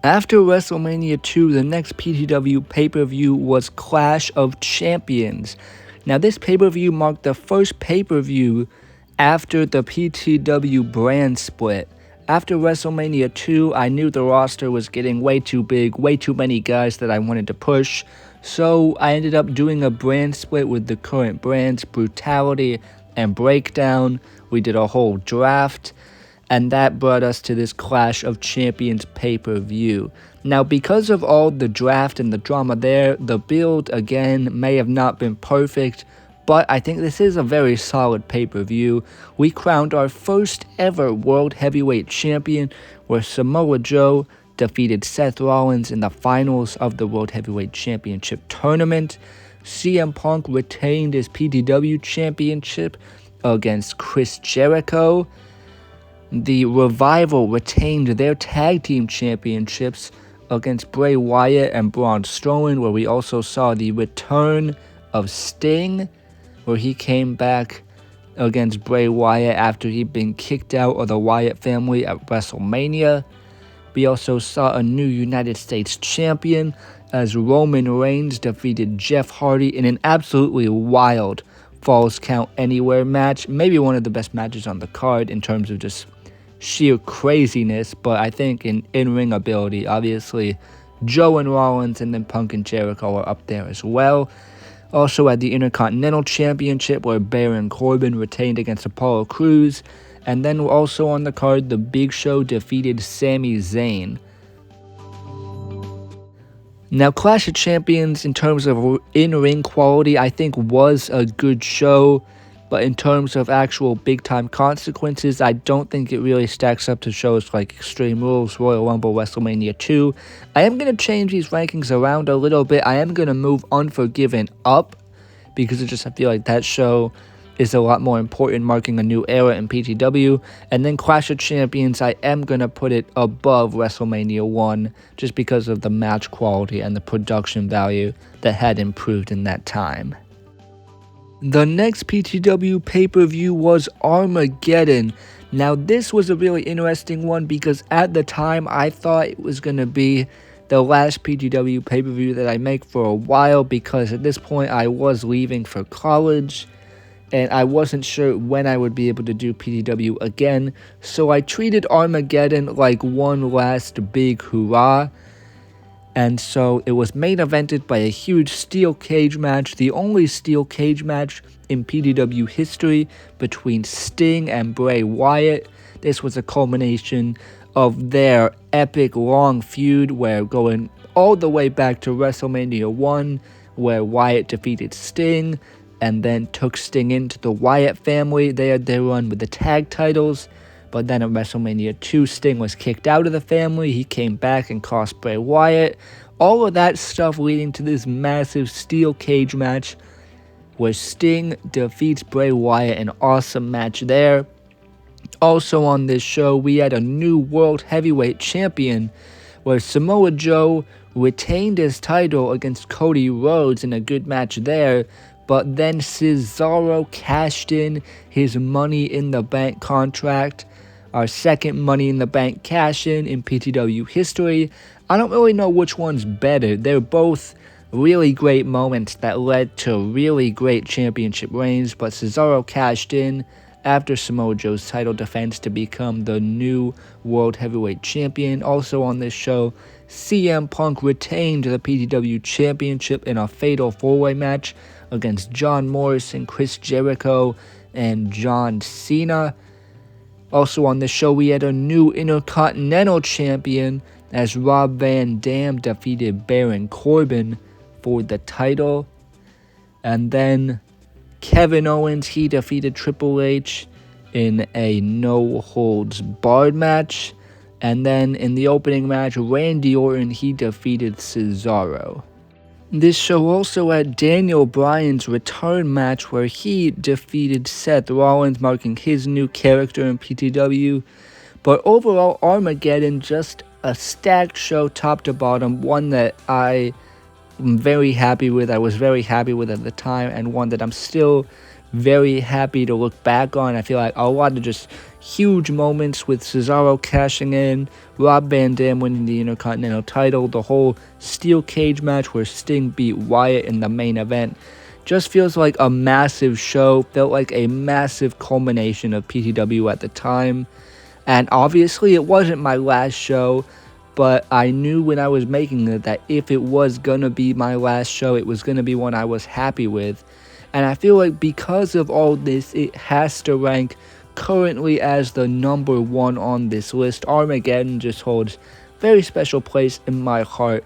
After WrestleMania 2, the next PTW pay-per-view was Clash of Champions. Now, this pay-per-view marked the first pay-per-view after the PTW brand split. After WrestleMania 2, I knew the roster was getting way too big, way too many guys that I wanted to push, so I ended up doing a brand split with the current brands, Brutality and Breakdown. We did a whole draft, and that brought us to this Clash of Champions pay-per-view. Now, because of all the draft and the drama there, the build, again, may have not been perfect, but I think this is a very solid pay-per-view. We crowned our first ever World Heavyweight Champion, where Samoa Joe defeated Seth Rollins in the finals of the World Heavyweight Championship tournament. CM Punk retained his PTW Championship against Chris Jericho. The Revival retained their Tag Team Championships against Bray Wyatt and Braun Strowman, where we also saw the return of Sting, where he came back against Bray Wyatt after he'd been kicked out of the Wyatt family at WrestleMania. We also saw a new United States champion as Roman Reigns defeated Jeff Hardy in an absolutely wild Falls Count Anywhere match. Maybe one of the best matches on the card in terms of just sheer craziness, but I think in-ring ability, obviously, Joe and Rollins and then Punk and Jericho are up there as well. Also at the Intercontinental Championship, where Baron Corbin retained against Apollo Crews. And then also on the card, The Big Show defeated Sami Zayn. Now, Clash of Champions, in terms of in-ring quality, I think was a good show. But in terms of actual big-time consequences, I don't think it really stacks up to shows like Extreme Rules, Royal Rumble, WrestleMania 2. I am going to change these rankings around a little bit. I am going to move Unforgiven up, because I feel like that show is a lot more important, marking a new era in PTW. And then Clash of Champions, I am going to put it above WrestleMania 1, just because of the match quality and the production value that had improved in that time. The next PTW pay-per-view was Armageddon. Now, this was a really interesting one because at the time I thought it was going to be the last PTW pay-per-view that I make for a while, because at this point I was leaving for college and I wasn't sure when I would be able to do PTW again. So I treated Armageddon like one last big hurrah. And so it was main evented by a huge steel cage match, the only steel cage match in PTW history, between Sting and Bray Wyatt. This was a culmination of their epic long feud, where going all the way back to WrestleMania 1, where Wyatt defeated Sting and then took Sting into the Wyatt family. They had their run with the tag titles. But then at WrestleMania 2, Sting was kicked out of the family. He came back and cost Bray Wyatt. All of that stuff leading to this massive steel cage match where Sting defeats Bray Wyatt. An awesome match there. Also on this show, we had a new World Heavyweight Champion where Samoa Joe retained his title against Cody Rhodes in a good match there. But then Cesaro cashed in his Money in the Bank contract. Our second Money in the Bank cash-in PTW history. I don't really know which one's better. They're both really great moments that led to really great championship reigns, but Cesaro cashed in after Samoa Joe's title defense to become the new World Heavyweight Champion. Also on this show, CM Punk retained the PTW Championship in a fatal four-way match against John Morrison, Chris Jericho, and John Cena. Also on this show, we had a new Intercontinental Champion as Rob Van Dam defeated Baron Corbin for the title. And then Kevin Owens, he defeated Triple H in a no-holds-barred match. And then in the opening match, Randy Orton, he defeated Cesaro. This show also had Daniel Bryan's return match where he defeated Seth Rollins, marking his new character in PTW. But overall, Armageddon, just a stacked show top to bottom, one that I am very happy with. I was very happy with at the time, and one that I'm still very happy to look back on. I feel like a lot of just huge moments with Cesaro cashing in, Rob Van Dam winning the Intercontinental title, the whole steel cage match where Sting beat Wyatt in the main event. Just feels like a massive show, felt like a massive culmination of PTW at the time. And obviously it wasn't my last show, but I knew when I was making it that if it was gonna be my last show, it was gonna be one I was happy with. And I feel like because of all this, it has to rank currently as the number 1 on this list. Armageddon just holds very special place in my heart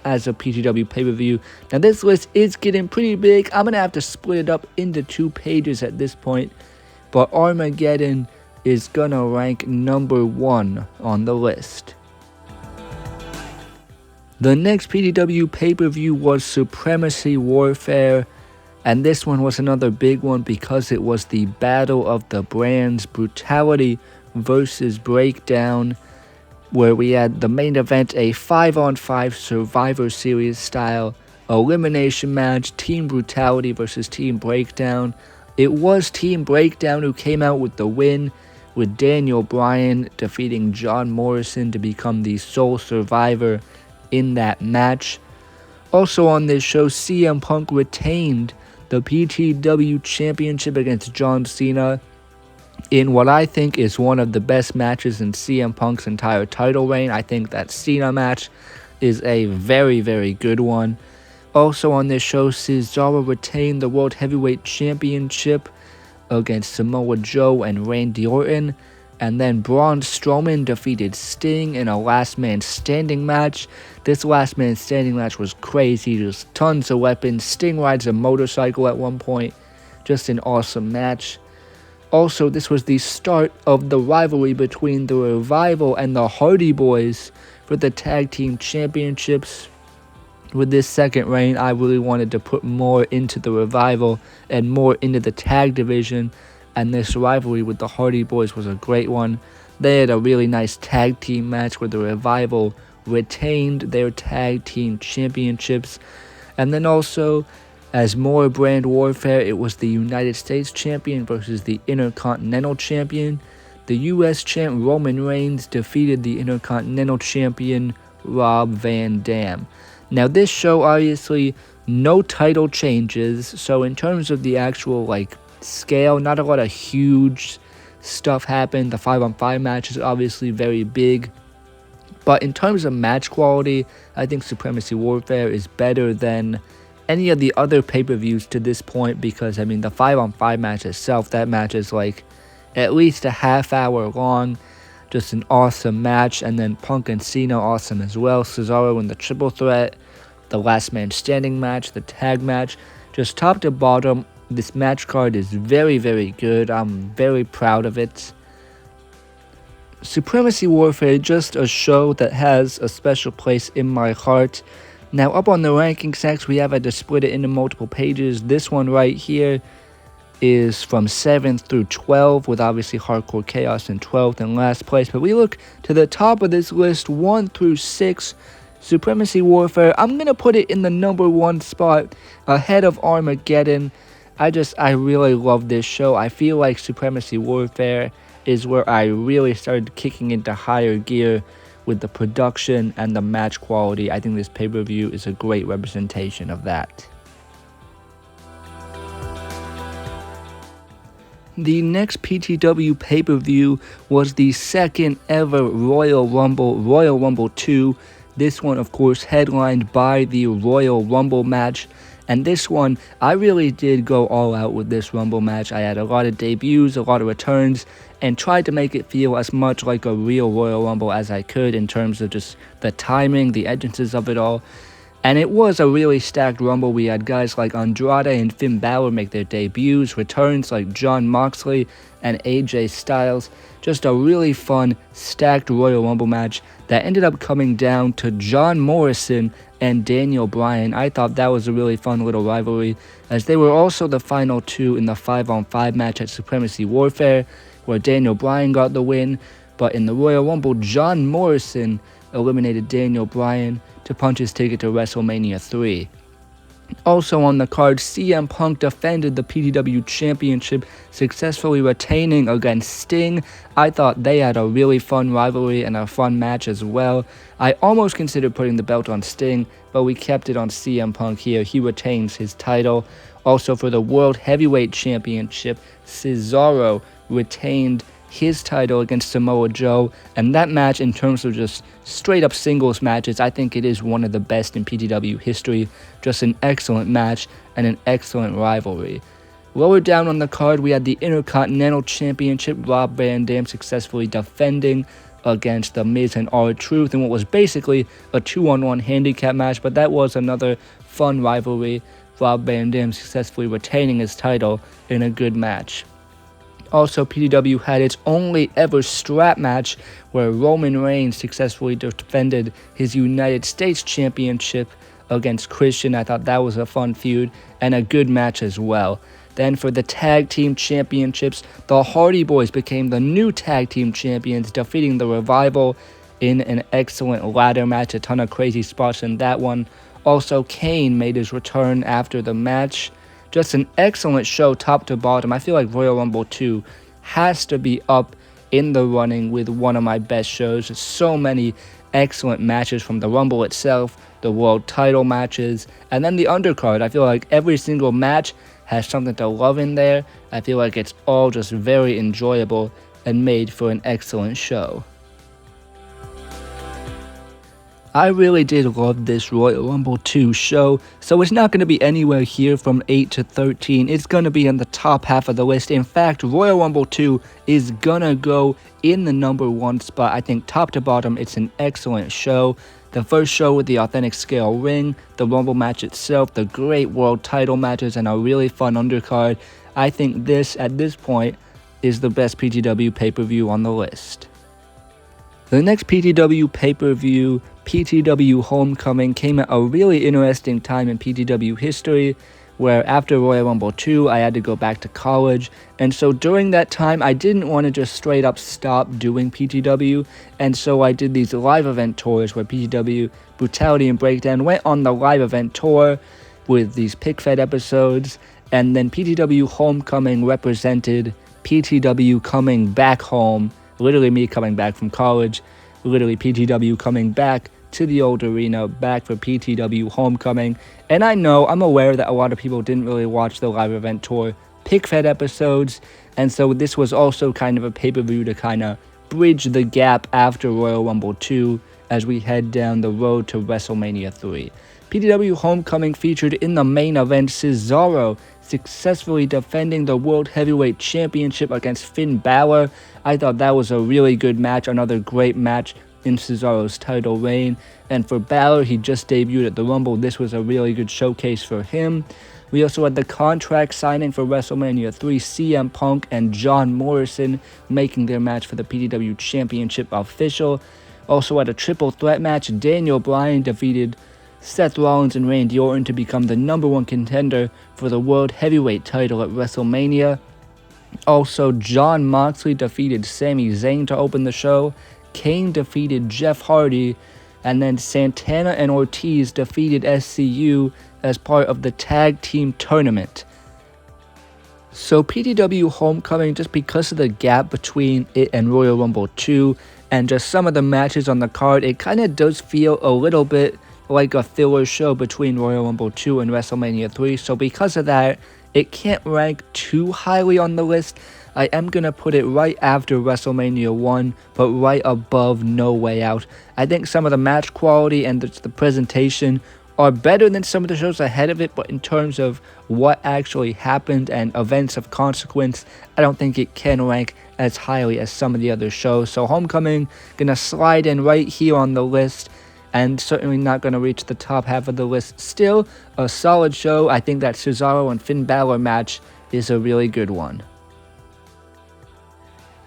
as a PTW pay-per-view. Now this list is getting pretty big. I'm gonna have to split it up into 2 pages at this point, but Armageddon is gonna rank number 1 on the list. The next PTW pay-per-view was Supremacy Warfare, and this one was another big one because it was the battle of the brands, Brutality versus Breakdown, where we had the main event, a 5-on-5 Survivor Series style elimination match, Team Brutality versus Team Breakdown. It was Team Breakdown who came out with the win, with Daniel Bryan defeating John Morrison to become the sole survivor in that match. Also on this show, CM Punk retained the PTW Championship against John Cena in what I think is one of the best matches in CM Punk's entire title reign. I think that Cena match is a very, very good one. Also on this show, Cesaro retained the World Heavyweight Championship against Samoa Joe and Randy Orton. And then Braun Strowman defeated Sting in a last man standing match. This last man standing match was crazy, just tons of weapons. Sting rides a motorcycle at one point. Just an awesome match. Also, this was the start of the rivalry between the Revival and the Hardy Boys for the Tag Team Championships. With this second reign, I really wanted to put more into the Revival and more into the tag division, and this rivalry with the Hardy Boys was a great one. They had a really nice tag team match where the Revival retained their tag team championships. And then also, as more brand warfare, it was the United States champion versus the Intercontinental champion. The US champ Roman Reigns defeated the Intercontinental champion Rob Van Dam. Now this show, obviously, no title changes, so in terms of the actual scale, not a lot of huge stuff happened. The 5-on-5 match is obviously very big, but in terms of match quality, I think Supremacy Warfare is better than any of the other pay-per-views to this point, because the 5-on-5 match itself, that match is at least a half hour long. Just an awesome match. And then Punk and Cena, awesome as well. Cesaro in the triple threat, the last man standing match, the tag match, just top to bottom. This match card is very, very good. I'm very proud of it. Supremacy Warfare, just a show that has a special place in my heart. Now, up on the ranking section, we have had to split it into multiple pages. This one right here is from 7th through 12th, with obviously Hardcore Chaos in 12th and last place. But we look to the top of this list, 1 through 6, Supremacy Warfare. I'm going to put it in the number 1 spot, ahead of Armageddon. I really love this show. I feel like Supremacy Warfare is where I really started kicking into higher gear with the production and the match quality. I think this pay-per-view is a great representation of that. The next PTW pay-per-view was the second ever Royal Rumble 2. This one, of course, headlined by the Royal Rumble match. And this one, I really did go all out with this Rumble match. I had a lot of debuts, a lot of returns, and tried to make it feel as much like a real Royal Rumble as I could in terms of just the timing, the entrances of it all. And it was a really stacked Rumble. We had guys like Andrade and Finn Balor make their debuts, returns like Jon Moxley and AJ Styles. Just a really fun, stacked Royal Rumble match that ended up coming down to John Morrison and Daniel Bryan. I thought that was a really fun little rivalry, as they were also the final two in the 5-on-5 match at Supremacy Warfare, where Daniel Bryan got the win. But in the Royal Rumble, John Morrison eliminated Daniel Bryan to punch his ticket to WrestleMania 3. Also on the card, CM Punk defended the PTW Championship, successfully retaining against Sting. I thought they had a really fun rivalry and a fun match as well. I almost considered putting the belt on Sting, but we kept it on CM Punk here. He retains his title. Also for the World Heavyweight Championship, Cesaro retained his title against Samoa Joe, and that match, in terms of just straight up singles matches, I think it is one of the best in PTW history. Just an excellent match and an excellent rivalry. Lower down on the card, we had the Intercontinental Championship, Rob Van Dam successfully defending against The Miz and R-Truth in what was basically a 2-on-1 handicap match, but that was another fun rivalry. Rob Van Dam successfully retaining his title in a good match. Also, PTW had its only ever strap match where Roman Reigns successfully defended his United States Championship against Christian. I thought that was a fun feud and a good match as well. Then for the Tag Team Championships, the Hardy Boys became the new Tag Team Champions, defeating the Revival in an excellent ladder match. A ton of crazy spots in that one. Also, Kane made his return after the match. Just an excellent show top to bottom. I feel like Royal Rumble 2 has to be up in the running with one of my best shows. So many excellent matches from the Rumble itself, the world title matches, and then the undercard. I feel like every single match has something to love in there. I feel like it's all just very enjoyable and made for an excellent show. I really did love this Royal Rumble 2 show, so it's not going to be anywhere here from 8 to 13. It's going to be in the top half of the list. In fact, Royal Rumble 2 is going to go in the number 1 spot. I think top to bottom, it's an excellent show. The first show with the authentic scale ring, the Rumble match itself, the great world title matches, and a really fun undercard. I think this, at this point, is the best PTW pay-per-view on the list. The next PTW pay-per-view, PTW Homecoming, came at a really interesting time in PTW history, where after Royal Rumble 2, I had to go back to college, and so during that time, I didn't want to just straight up stop doing PTW, and so I did these live event tours where PTW Brutality and Breakdown went on the live event tour with these pick-fed episodes, and then PTW Homecoming represented PTW coming back home. Literally me coming back from college, literally PTW coming back to the old arena, back for PTW Homecoming. And I'm aware that a lot of people didn't really watch the live event tour pick-fed episodes, and so this was also kind of a pay-per-view to kind of bridge the gap after Royal Rumble 2 as we head down the road to WrestleMania 3. PTW Homecoming featured in the main event Cesaro successfully defending the World Heavyweight Championship against Finn Balor. I thought that was a really good match, another great match in Cesaro's title reign. And for Balor, he just debuted at the Rumble. This was a really good showcase for him. We also had the contract signing for WrestleMania 3, CM Punk and John Morrison making their match for the PTW Championship official. Also had a triple threat match. Daniel Bryan defeated Seth Rollins and Randy Orton to become the number 1 contender for the World Heavyweight title at WrestleMania. Also, Jon Moxley defeated Sami Zayn to open the show. Kane defeated Jeff Hardy. And then Santana and Ortiz defeated SCU as part of the tag team tournament. So PTW Homecoming, just because of the gap between it and Royal Rumble 2 and just some of the matches on the card, it kind of does feel a little bit like a filler show between Royal Rumble 2 and WrestleMania 3, so because of that, it can't rank too highly on the list. I am going to put it right after WrestleMania 1, but right above No Way Out. I think some of the match quality and the presentation are better than some of the shows ahead of it, but in terms of what actually happened and events of consequence, I don't think it can rank as highly as some of the other shows. So Homecoming, gonna slide in right here on the list, and certainly not going to reach the top half of the list. Still, a solid show. I think that Cesaro and Finn Balor match is a really good one.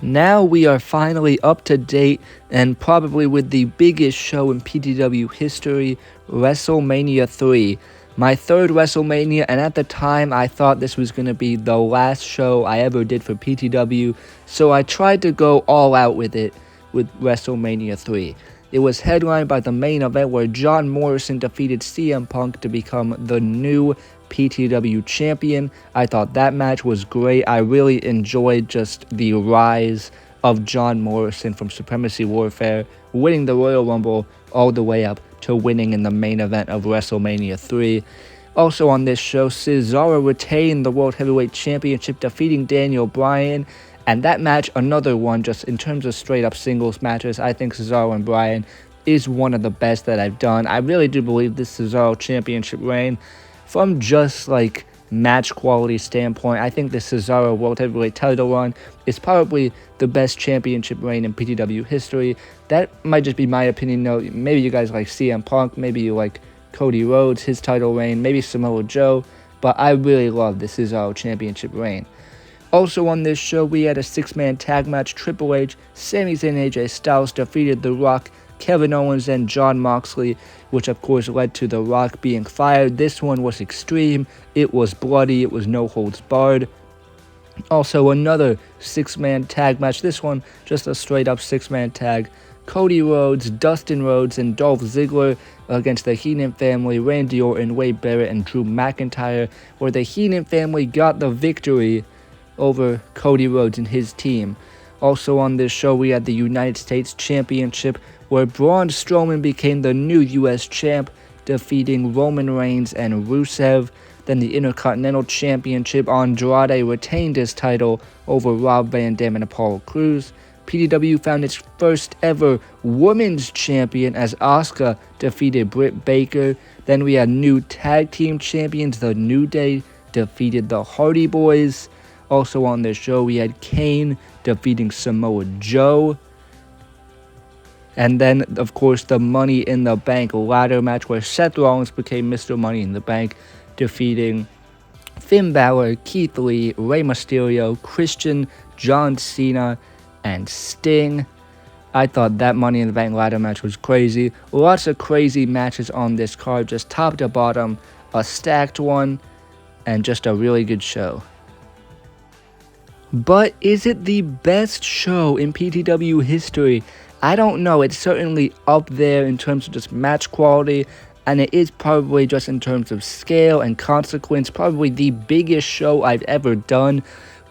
Now we are finally up to date, and probably with the biggest show in PTW history, WrestleMania 3. My third WrestleMania, and at the time I thought this was going to be the last show I ever did for PTW, so I tried to go all out with it with WrestleMania 3. It was headlined by the main event where John Morrison defeated CM Punk to become the new PTW champion. I thought that match was great. I really enjoyed just the rise of John Morrison from Supremacy Warfare, winning the Royal Rumble all the way up to winning in the main event of WrestleMania 3. Also on this show, Cesaro retained the World Heavyweight Championship, defeating Daniel Bryan. And that match, another one, just in terms of straight up singles matches, I think Cesaro and Bryan is one of the best that I've done. I really do believe this Cesaro championship reign, from just like match quality standpoint, I think the Cesaro World Heavyweight title run is probably the best championship reign in PTW history. That might just be my opinion. No, maybe you guys like CM Punk, maybe you like Cody Rhodes, his title reign, maybe Samoa Joe, but I really love the Cesaro championship reign. Also on this show, we had a 6-man tag match. Triple H, Sami Zayn, and AJ Styles defeated The Rock, Kevin Owens, and Jon Moxley, which of course led to The Rock being fired. This one was extreme, it was bloody, it was no holds barred. Also another 6-man tag match. This one just a straight up 6-man tag. Cody Rhodes, Dustin Rhodes, and Dolph Ziggler against the Heenan family, Randy Orton, Wade Barrett, and Drew McIntyre, where the Heenan family got the victory over Cody Rhodes and his team. Also on this show, we had the United States Championship, where Braun Strowman became the new US champ, defeating Roman Reigns and Rusev. Then the Intercontinental Championship, Andrade retained his title over Rob Van Dam and Apollo Crews. PTW found its first ever women's champion as Asuka defeated Britt Baker. Then we had new tag team champions, the New Day defeated the Hardy Boys. Also on this show, we had Kane defeating Samoa Joe. And then, of course, the Money in the Bank ladder match where Seth Rollins became Mr. Money in the Bank, defeating Finn Balor, Keith Lee, Rey Mysterio, Christian, John Cena, and Sting. I thought that Money in the Bank ladder match was crazy. Lots of crazy matches on this card, just top to bottom, a stacked one, and just a really good show. But is it the best show in PTW history? I don't know. It's certainly up there in terms of just match quality, and it is probably just in terms of scale and consequence, probably the biggest show I've ever done.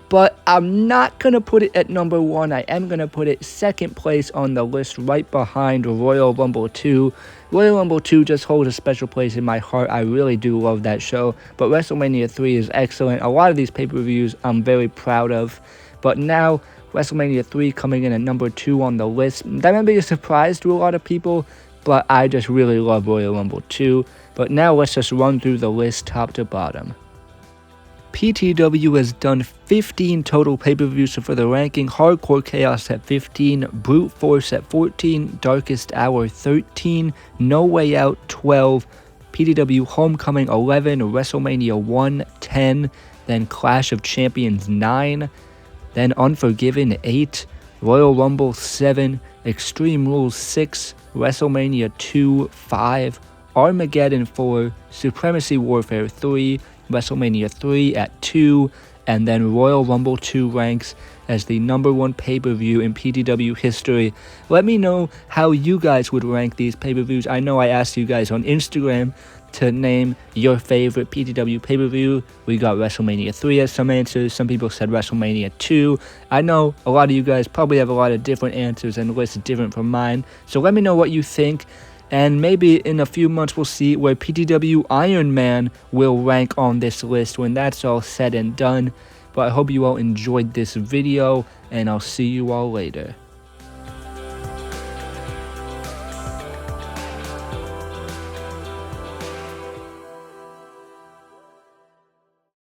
But I'm not going to put it at number 1. I am going to put it second place on the list, right behind Royal Rumble 2. Royal Rumble 2 just holds a special place in my heart. I really do love that show. But WrestleMania 3 is excellent. A lot of these pay-per-views I'm very proud of. But now, WrestleMania 3 coming in at number 2 on the list. That might be a surprise to a lot of people, but I just really love Royal Rumble 2. But now let's just run through the list top to bottom. PTW has done 15 total pay-per-views, so for the ranking, Hardcore Chaos at 15, Brute Force at 14, Darkest Hour 13, No Way Out 12, PTW Homecoming 11, WrestleMania 1 10, then Clash of Champions 9, then Unforgiven 8, Royal Rumble 7, Extreme Rules 6, WrestleMania 2 5, Armageddon 4, Supremacy Warfare 3, WrestleMania 3 at 2, and then Royal Rumble 2 ranks as the number 1 pay-per-view in PTW history. Let me know how you guys would rank these pay-per-views. I know I asked you guys on Instagram to name your favorite PTW pay-per-view. We got WrestleMania 3 as some answers. Some people said WrestleMania 2. I know a lot of you guys probably have a lot of different answers and lists different from mine. So let me know what you think. And maybe in a few months we'll see where PTW Iron Man will rank on this list when that's all said and done. But I hope you all enjoyed this video, and I'll see you all later.